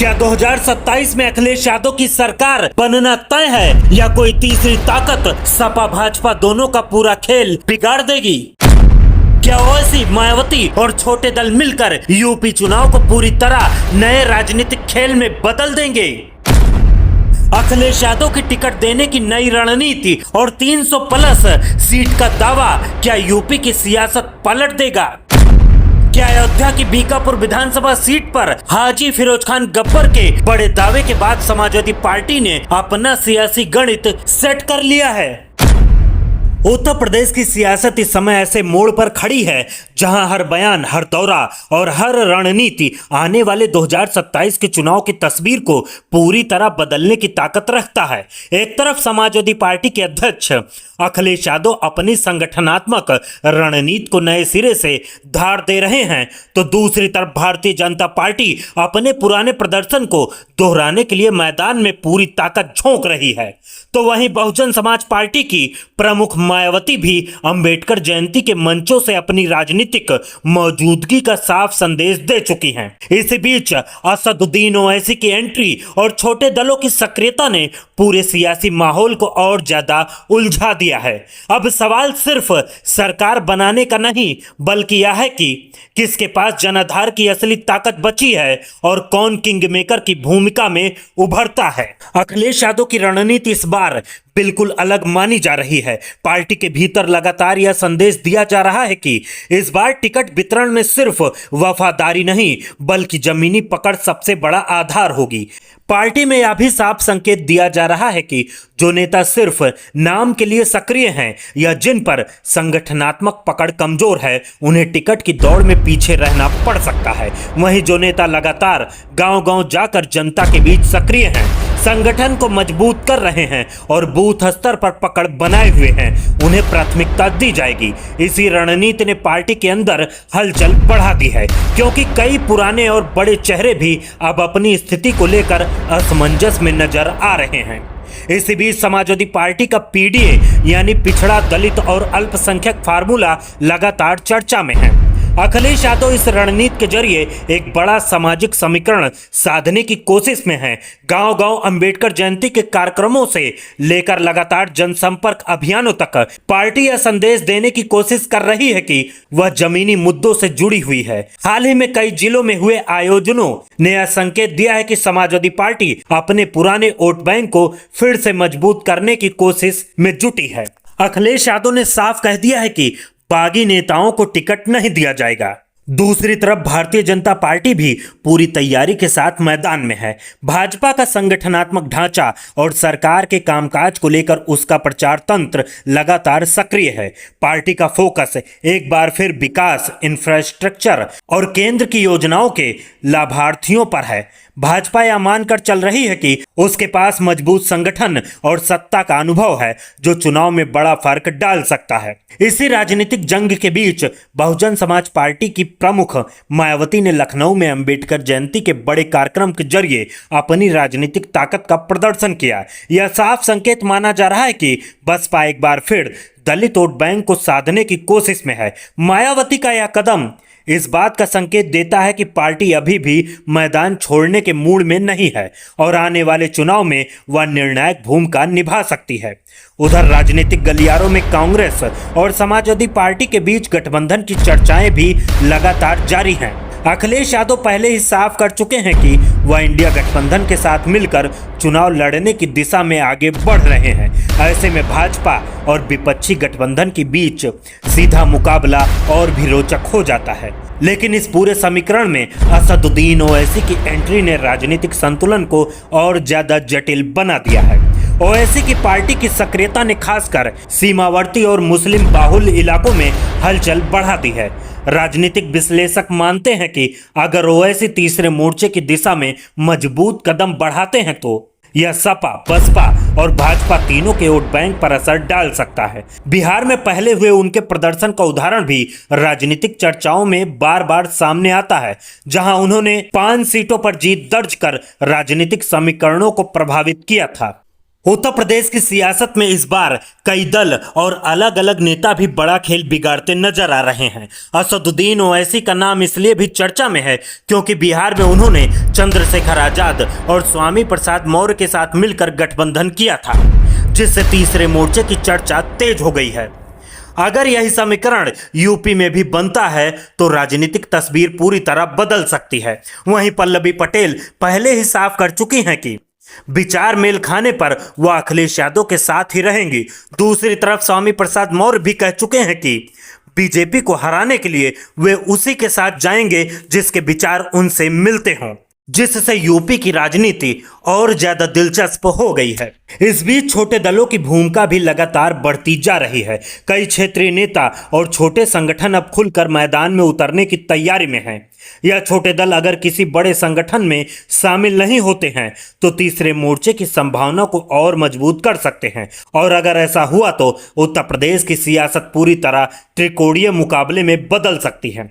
क्या 2027 में अखिलेश यादव की सरकार बनना तय है या कोई तीसरी ताकत सपा भाजपा दोनों का पूरा खेल बिगाड़ देगी? क्या ओवैसी, मायावती और छोटे दल मिलकर यूपी चुनाव को पूरी तरह नए राजनीतिक खेल में बदल देंगे? अखिलेश यादव की टिकट देने की नई रणनीति और 300 प्लस सीट का दावा क्या यूपी की सियासत पलट देगा? क्या अयोध्या की बीकापुर विधानसभा सीट पर हाजी फिरोज खान गब्बर के बड़े दावे के बाद समाजवादी पार्टी ने अपना सियासी गणित सेट कर लिया है? उत्तर प्रदेश की सियासत इस समय ऐसे मोड़ पर खड़ी है जहां हर बयान, हर दौरा और हर रणनीति आने वाले 2027 के चुनाव की तस्वीर को पूरी तरह बदलने की ताकत रखता है। एक तरफ समाजवादी पार्टी के अध्यक्ष अखिलेश यादव अपनी संगठनात्मक रणनीति को नए सिरे से धार दे रहे हैं, तो दूसरी तरफ भारतीय जनता पार्टी अपने पुराने प्रदर्शन को दोहराने के लिए मैदान में पूरी ताकत झोंक रही है। तो वहीं बहुजन समाज पार्टी की प्रमुख मायावती भी अंबेडकर जयंती के मंचों से अपनी राजनीतिक मौजूदगी का साफ संदेश दे चुकी हैं। इसी बीच असदुद्दीन ओवैसी की एंट्री और छोटे दलों की सक्रियता ने पूरे सियासी माहौल को और ज्यादा उलझा दिया है। अब सवाल सिर्फ सरकार बनाने का नहीं, बल्कि यह है कि किसके पास जनाधार की असली ताकत बची है और कौन किंग मेकर की भूमिका में उभरता है। अखिलेश यादव की रणनीति इस बार बिल्कुल अलग मानी जा रही है। पार्टी के भीतर लगातार यह संदेश दिया जा रहा है कि इस बार टिकट वितरण में सिर्फ वफादारी नहीं, बल्कि जमीनी पकड़ सबसे बड़ा आधार होगी। पार्टी में यह भी साफ संकेत दिया जा रहा है कि जो नेता सिर्फ नाम के लिए सक्रिय हैं या जिन पर संगठनात्मक पकड़ कमजोर है, उन्हें टिकट की दौड़ में पीछे रहना पड़ सकता है। वहीं जो नेता लगातार गांव-गांव जाकर जनता के बीच सक्रिय हैं, संगठन को मजबूत कर रहे हैं और बूथ स्तर पर पकड़ बनाए हुए हैं, उन्हें प्राथमिकता दी जाएगी। इसी रणनीति ने पार्टी के अंदर हलचल बढ़ा दी है, क्योंकि कई पुराने और बड़े चेहरे भी अब अपनी स्थिति को लेकर असमंजस में नजर आ रहे हैं। इसी बीच समाजवादी पार्टी का पीडीए यानी पिछड़ा, दलित और अल्पसंख्यक फार्मूला लगातार चर्चा में है। अखिलेश यादव इस रणनीति के जरिए एक बड़ा सामाजिक समीकरण साधने की कोशिश में है। गांव-गांव अंबेडकर जयंती के कार्यक्रमों से लेकर लगातार जनसंपर्क अभियानों तक पार्टी यह संदेश देने की कोशिश कर रही है कि वह जमीनी मुद्दों से जुड़ी हुई है। हाल ही में कई जिलों में हुए आयोजनों ने यह संकेत दिया है कि समाजवादी पार्टी अपने पुराने वोट बैंक को फिर से मजबूत करने की कोशिश में जुटी है। अखिलेश यादव ने साफ कह दिया है कि बागी नेताओं को टिकट नहीं दिया जाएगा। दूसरी तरफ भारतीय जनता पार्टी भी पूरी तैयारी के साथ मैदान में है। भाजपा का संगठनात्मक ढांचा और सरकार के कामकाज को लेकर उसका प्रचार तंत्र लगातार सक्रिय है। पार्टी का फोकस एक बार फिर विकास, इंफ्रास्ट्रक्चर और केंद्र की योजनाओं के लाभार्थियों पर है। भाजपा यह मानकर चल रही है कि उसके पास मजबूत संगठन और सत्ता का अनुभव है, जो चुनाव में बड़ा फर्क डाल सकता है। इसी राजनीतिक जंग के बीच बहुजन समाज पार्टी की प्रमुख मायावती ने लखनऊ में अंबेडकर जयंती के बड़े कार्यक्रम के जरिए अपनी राजनीतिक ताकत का प्रदर्शन किया। यह साफ संकेत माना जा रहा है कि बसपा एक बार फिर दलित वोट बैंक को साधने की कोशिश में है। मायावती का यह कदम इस बात का संकेत देता है कि पार्टी अभी भी मैदान छोड़ने के मूड में नहीं है और आने वाले चुनाव में वह निर्णायक भूमिका निभा सकती है। उधर राजनीतिक गलियारों में कांग्रेस और समाजवादी पार्टी के बीच गठबंधन की चर्चाएं भी लगातार जारी हैं। अखिलेश यादव पहले ही साफ कर चुके हैं कि वह इंडिया गठबंधन के साथ मिलकर चुनाव लड़ने की दिशा में आगे बढ़ रहे हैं। ऐसे में भाजपा और विपक्षी गठबंधन के बीच सीधा मुकाबला और भी रोचक हो जाता है। लेकिन इस पूरे समीकरण में असदुद्दीन ओवैसी की एंट्री ने राजनीतिक संतुलन को और ज्यादा जटिल बना दिया है। ओवैसी की पार्टी की सक्रियता ने खासकर सीमावर्ती और मुस्लिम बाहुल इलाकों में हलचल बढ़ा दी है। राजनीतिक विश्लेषक मानते हैं कि अगर ओवैसी तीसरे मोर्चे की दिशा में मजबूत कदम बढ़ाते हैं तो यह सपा, बसपा और भाजपा तीनों के वोट बैंक पर असर डाल सकता है। बिहार में पहले हुए उनके प्रदर्शन का उदाहरण भी राजनीतिक चर्चाओं में बार बार सामने आता है, जहां उन्होंने 5 सीटों पर जीत दर्ज कर राजनीतिक समीकरणों को प्रभावित किया था। उत्तर प्रदेश की सियासत में इस बार कई दल और अलग अलग नेता भी बड़ा खेल बिगाड़ते नजर आ रहे हैं। असदुद्दीन ओवैसी का नाम इसलिए भी चर्चा में है क्योंकि बिहार में उन्होंने चंद्रशेखर आजाद और स्वामी प्रसाद मौर्य के साथ मिलकर गठबंधन किया था, जिससे तीसरे मोर्चे की चर्चा तेज हो गई है। अगर यही समीकरण यूपी में भी बनता है तो राजनीतिक तस्वीर पूरी तरह बदल सकती है। वहीं पल्लवी पटेल पहले ही साफ कर चुकी हैं कि विचार मेल खाने पर वह अखिलेश यादव के साथ ही रहेंगी। दूसरी तरफ स्वामी प्रसाद मौर्य भी कह चुके हैं कि बीजेपी को हराने के लिए वे उसी के साथ जाएंगे जिसके विचार उनसे मिलते हों, जिससे यूपी की राजनीति और ज्यादा दिलचस्प हो गई है। इस बीच छोटे दलों की भूमिका भी लगातार बढ़ती जा रही है। कई क्षेत्रीय नेता और छोटे संगठन अब खुलकर मैदान में उतरने की तैयारी में हैं। यह छोटे दल अगर किसी बड़े संगठन में शामिल नहीं होते हैं तो तीसरे मोर्चे की संभावना को और मजबूत कर सकते हैं, और अगर ऐसा हुआ तो उत्तर प्रदेश की सियासत पूरी तरह त्रिकोणीय मुकाबले में बदल सकती है।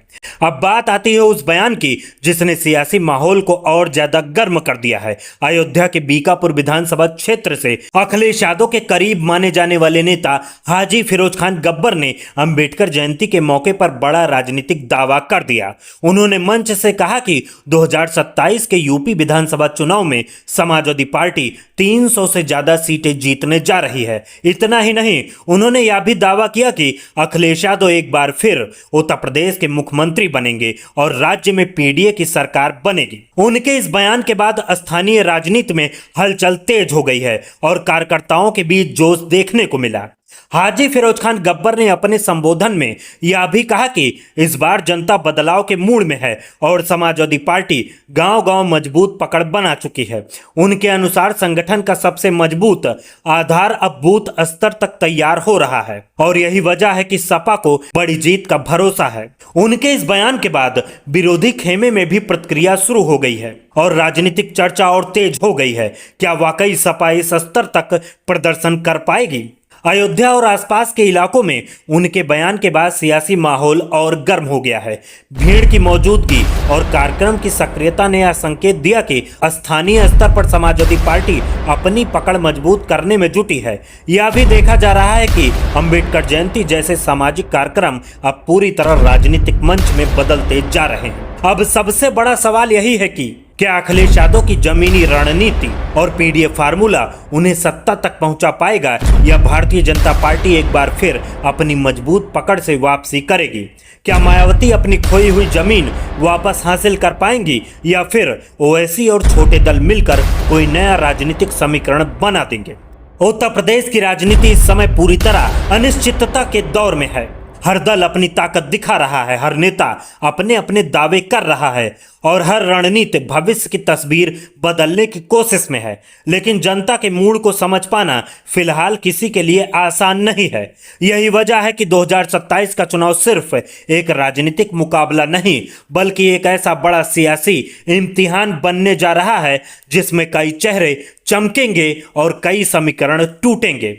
अब बात आती है उस बयान की जिसने सियासी माहौल को और ज्यादा गर्म कर दिया है। अयोध्या के बीकापुर विधानसभा क्षेत्र से अखिलेश यादव के करीब माने जाने वाले नेता हाजी फिरोज खान गब्बर ने अंबेडकर जयंती के मौके पर बड़ा राजनीतिक दावा कर दिया। उन्होंने मंच से कहा कि 2027 के यूपी विधानसभा चुनाव में समाजवादी पार्टी 300 से ज्यादा सीटें जीतने जा रही है। इतना ही नहीं, उन्होंने यह भी दावा किया कि अखिलेश यादव एक बार फिर उत्तर प्रदेश के मुख्यमंत्री बनेंगे और राज्य में पीडीए की सरकार बनेगी। उनके इस बयान के बाद स्थानीय राजनीति में हलचल तेज हो गई है और कार्यकर्ताओं के बीच जोश देखने को मिला। हाजी फिरोज खान गब्बर ने अपने संबोधन में यह भी कहा कि इस बार जनता बदलाव के मूड में है और समाजवादी पार्टी गांव-गांव मजबूत पकड़ बना चुकी है। उनके अनुसार संगठन का सबसे मजबूत आधार अब बूथ स्तर तक तैयार हो रहा है और यही वजह है कि सपा को बड़ी जीत का भरोसा है। उनके इस बयान के बाद विरोधी खेमे में भी प्रतिक्रिया शुरू हो गई है और राजनीतिक चर्चा और तेज हो गई है। क्या वाकई सपा इस स्तर तक प्रदर्शन कर पाएगी? अयोध्या और आसपास के इलाकों में उनके बयान के बाद सियासी माहौल और गर्म हो गया है। भीड़ की मौजूदगी और कार्यक्रम की सक्रियता ने यह संकेत दिया कि स्थानीय स्तर पर समाजवादी पार्टी अपनी पकड़ मजबूत करने में जुटी है। यह भी देखा जा रहा है कि अंबेडकर जयंती जैसे सामाजिक कार्यक्रम अब पूरी तरह राजनीतिक मंच में बदलते जा रहे हैं। अब सबसे बड़ा सवाल यही है कि क्या अखिलेश यादव की जमीनी रणनीति और पीडीए फार्मूला उन्हें सत्ता तक पहुंचा पाएगा या भारतीय जनता पार्टी एक बार फिर अपनी मजबूत पकड़ से वापसी करेगी? क्या मायावती अपनी खोई हुई जमीन वापस हासिल कर पाएंगी या फिर ओवैसी और छोटे दल मिलकर कोई नया राजनीतिक समीकरण बना देंगे? उत्तर प्रदेश की राजनीति इस समय पूरी तरह अनिश्चितता के दौर में है। हर दल अपनी ताकत दिखा रहा है, हर नेता अपने अपने दावे कर रहा है और हर रणनीति भविष्य की तस्वीर बदलने की कोशिश में है। लेकिन जनता के मूड को समझ पाना फिलहाल किसी के लिए आसान नहीं है। यही वजह है कि 2027 का चुनाव सिर्फ एक राजनीतिक मुकाबला नहीं बल्कि एक ऐसा बड़ा सियासी इम्तिहान बनने जा रहा है जिसमें कई चेहरे चमकेंगे और कई समीकरण टूटेंगे।